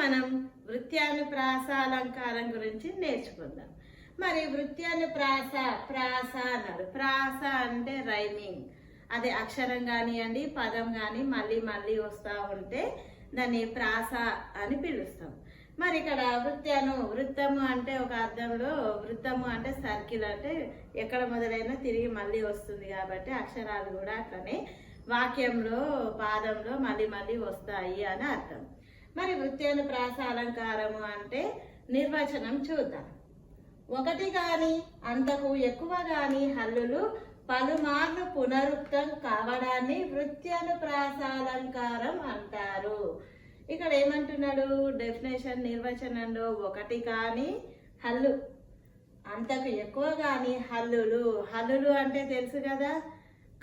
మనం వృత్యానుప్రాస అలంకారం గురించి నేర్చుకుందాం. మరి వృత్యానుప్రాస ప్రాస అన్నారు. ప్రాస అంటే రైమింగ్, అది అక్షరం కానివ్వండి పదం కానీ మళ్ళీ మళ్ళీ వస్తూ ఉంటే దాన్ని ప్రాస అని పిలుస్తాం. మరి ఇక్కడ వృత్తము అంటే ఒక అర్థంలో వృత్తము అంటే సర్కిల్, అంటే ఎక్కడ మొదలైనా తిరిగి మళ్ళీ వస్తుంది కాబట్టి అక్షరాలు కూడా అట్లనే వాక్యంలో పాదంలో మళ్ళీ మళ్ళీ వస్తాయి అని అర్థం. మరి వృత్యానుప్రాస అలంకారము అంటే నిర్వచనం చూద్దాం. ఒకటి కానీ అంతకు ఎక్కువ కానీ హల్లులు పలుమార్లు పునరుక్తం కావడాన్ని వృత్యానుప్రాస అలంకారం అంటారు. ఇక్కడ ఏమంటున్నాడు డెఫినేషన్ నిర్వచనంలో, ఒకటి కానీ హల్లు అంతకు ఎక్కువ కానీ హల్లులు అంటే తెలుసు కదా,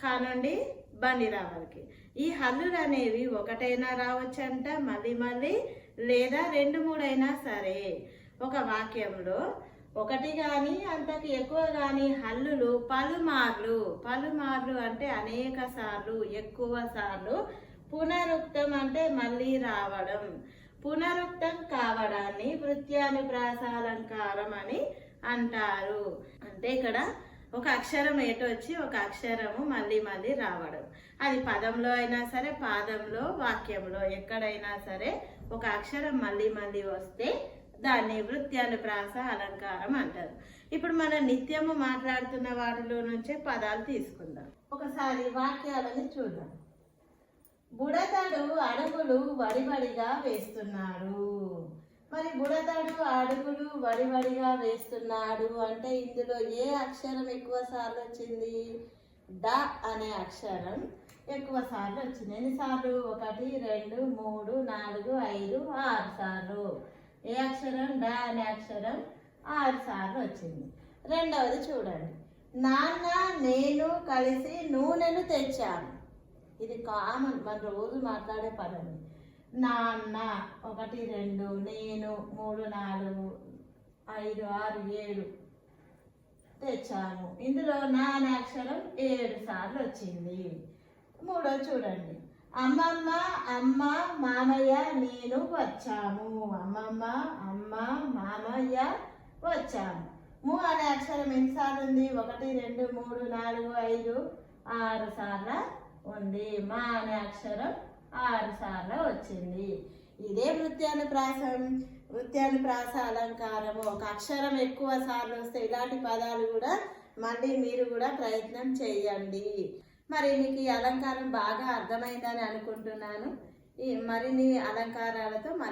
కానుండి బండి రావాలికి. ఈ హల్లులు అనేవి ఒకటైనా రావచ్చంట మళ్ళీ మళ్ళీ, లేదా 2-3 అయినా సరే. ఒక వాక్యంలో ఒకటి కానీ అంతకు ఎక్కువ కానీ హల్లులు పలుమార్లు అంటే అనేక సార్లు, ఎక్కువ సార్లు, పునరుక్తం అంటే మళ్ళీ రావడం, పునరుక్తం కావడాన్ని వృత్యానుప్రాస అలంకారం అని అంటారు. అంటే ఇక్కడ ఒక అక్షరం వచ్చి ఒక అక్షరము మళ్ళీ మళ్ళీ రావడం, అది పదంలో అయినా సరే పాదంలో వాక్యంలో ఎక్కడైనా సరే ఒక అక్షరం మళ్ళీ మళ్ళీ వస్తే దాన్ని వృత్యానుప్రాస అలంకారం అంటారు. ఇప్పుడు మనం నిత్యము మాట్లాడుతున్న వాటిలో నుంచే పదాలు తీసుకుందాం. ఒకసారి వాక్యాలని చూద్దాం. బుడతడు అడుగులు వడివడిగా వేస్తున్నాడు. మరి బుడతడు అడుగులు వడివడిగా వేస్తున్నాడు అంటే ఇందులో ఏ అక్షరం ఎక్కువ సార్లు వచ్చింది? డ అనే అక్షరం ఎక్కువ సార్లు వచ్చింది. ఎన్నిసార్లు? 1, 2, 3, 4, 5, 6 సార్లు. ఏ అక్షరం? డ అనే అక్షరం 6 సార్లు వచ్చింది. రెండవది చూడండి. నాన్న నేను కలిసి నూనెను తెచ్చాను. ఇది కామన్, మన రోజు మాట్లాడే పదం. నాన్న 1, 2, నేను 3, 4, 5, 6, 7 తెచ్చాను. ఇందులో నా అనే అక్షరం 7 సార్లు వచ్చింది. మూడోది చూడండి. అమ్మమ్మ అమ్మ మామయ్య నేను వచ్చాము. అమ్మమ్మ అమ్మ మామయ్య వచ్చాము. ము అనే అక్షరం ఎన్నిసార్లు ఉంది? 1, 2, 3, 4, 5, 6 సార్లు ఉంది. మా అనే అక్షరం 6 సార్లు వచ్చింది. ఇదే వృత్యానుప్రాస అలంకారము. ఒక అక్షరం ఎక్కువ సార్లు వస్తే ఇలాంటి పదాలు కూడా మళ్ళీ మీరు కూడా ప్రయత్నం చేయండి. మరి మీకు ఈ అలంకారం బాగా అర్థమైందని అనుకుంటున్నాను. ఈ మరిన్ని అలంకారాలతో